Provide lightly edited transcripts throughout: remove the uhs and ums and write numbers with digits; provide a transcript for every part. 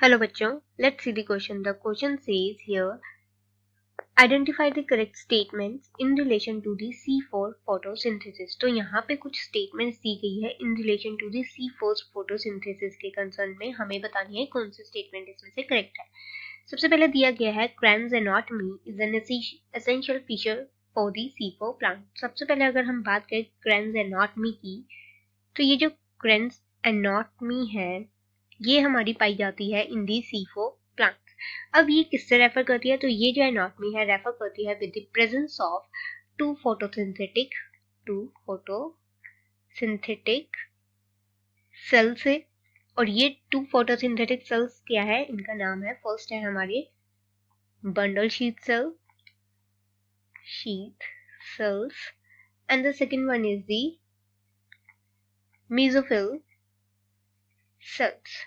Hello बच्चों, let's see the question. The question says here, identify the correct statements in relation to the C4 photosynthesis. तो यहाँ पे कुछ statements दी गई है in relation to the C4 photosynthesis के concern में हमें बतानी है कौन सी statement इसमें से correct है. सबसे पहले दिया गया है Kranz anatomy is an essential feature for the C4 plant. सबसे पहले अगर हम बात करें Kranz anatomy की, तो ये जो Kranz anatomy है ये हमारी पाई जाती है इन दी C4 प्लांट. अब ये किससे रेफर करती है? तो ये जो एनाटॉमी है रेफर करती है with the presence of two photosynthetic cell से. और ये टू फोटोसिंथेटिक सेल्स क्या है? इनका नाम है, फर्स्ट है हमारे bundle sheath cells and the second one is the mesophyll cells.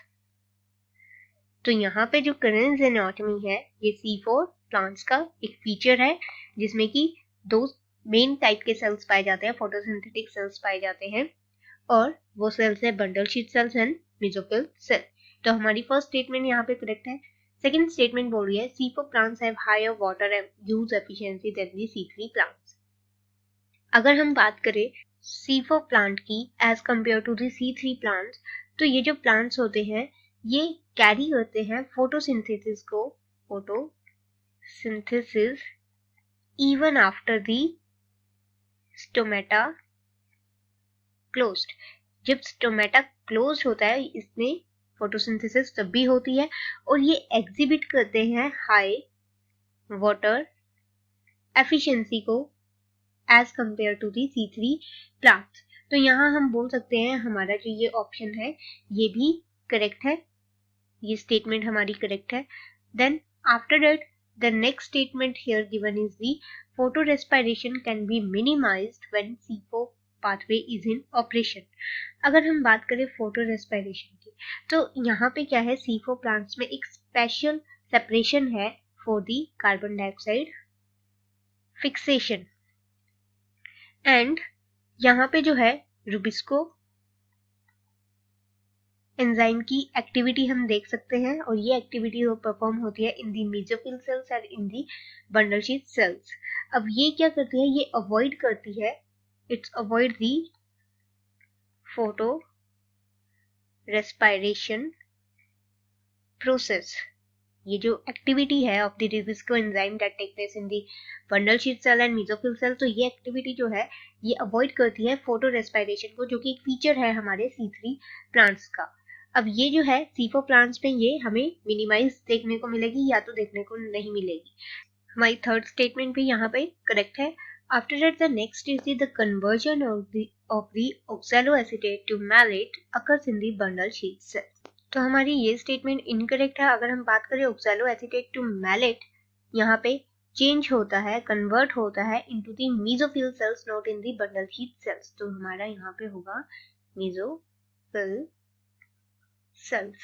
तो यहाँ पे जो Kranz एनाटॉमी है ये C4 प्लांट्स का एक फीचर है जिसमें कि दो मेन टाइप के सेल्स पाए जाते हैं, फोटोसिंथेटिक सेल्स पाए जाते हैं, और वो सेल्स है bundle sheath cells and mesophyll cell. तो हमारी फर्स्ट स्टेटमेंट यहाँ पे करेक्ट है. सेकंड स्टेटमेंट बोल रही है C4 plants have higher water use efficiency than the C3 plants. अगर हम बात करें C4 प्लांट की as compare to the C3 plants, तो ये जो प्लांट्स होते हैं ये कैरी करते हैं photosynthesis even after the stomata closed. जब स्टोमेटा क्लोज होता है इसमें फोटोसिंथेसिस तब भी होती है और ये एग्जिबिट करते हैं हाई वाटर एफिशिएंसी को as compare to the C3 plants. तो यहाँ हम बोल सकते हैं हमारा जो ये ऑप्शन है ये भी करेक्ट है, ये स्टेटमेंट हमारी करेक्ट है. Then after that the next statement here given is the photorespiration can be minimised when C4 pathway is in operation. अगर हम बात करें फोटो रेस्पिरेशन की, तो यहाँ पे क्या है, C4 प्लांट्स में एक स्पेशल सेपरेशन है for the carbon dioxide fixation. And यहाँ पे जो है रुबिस्को एंजाइम की एक्टिविटी हम देख सकते हैं और ये एक्टिविटी परफॉर्म होती है इन दी मेसोफिल सेल्स और in the bundle sheath cells. अब ये क्या करती है, ये अवॉइड करती है, it's avoid the photorespiration process. ये जो एक्टिविटी है of the rubisco enzyme that take place in the bundle sheath cell and mesophyll cell, तो ये एक्टिविटी जो है ये अवॉइड करती है फोटो रेस्पिरेशन को, जो कि एक फीचर है हमारे C3 प्लांट्स का. अब ये जो है C4 प्लांट्स में ये हमें मिनिमाइज देखने को मिलेगी या तो देखने को नहीं मिलेगी. हमारी थर्ड स्टेटमेंट भी यहाँ पे करेक्ट है. After that the next is the conversion of the oxaloacetate to malate occurs in the bundle sheath cell. तो हमारी ये स्टेटमेंट इनकरेक्ट है. अगर हम बात करें oxaloacetate to malate, यहाँ पे चेंज होता है, कन्वर्ट होता है into the mesophyll cells, not in the bundle sheath sales. तो हमारा यहाँ पे होगा mesophyll cells.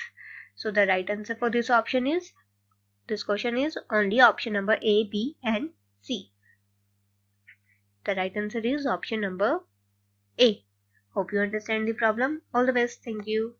So the right answer for this question is only option number A, B and C. The right answer is option number A. Hope you understand the problem. All the best. Thank you.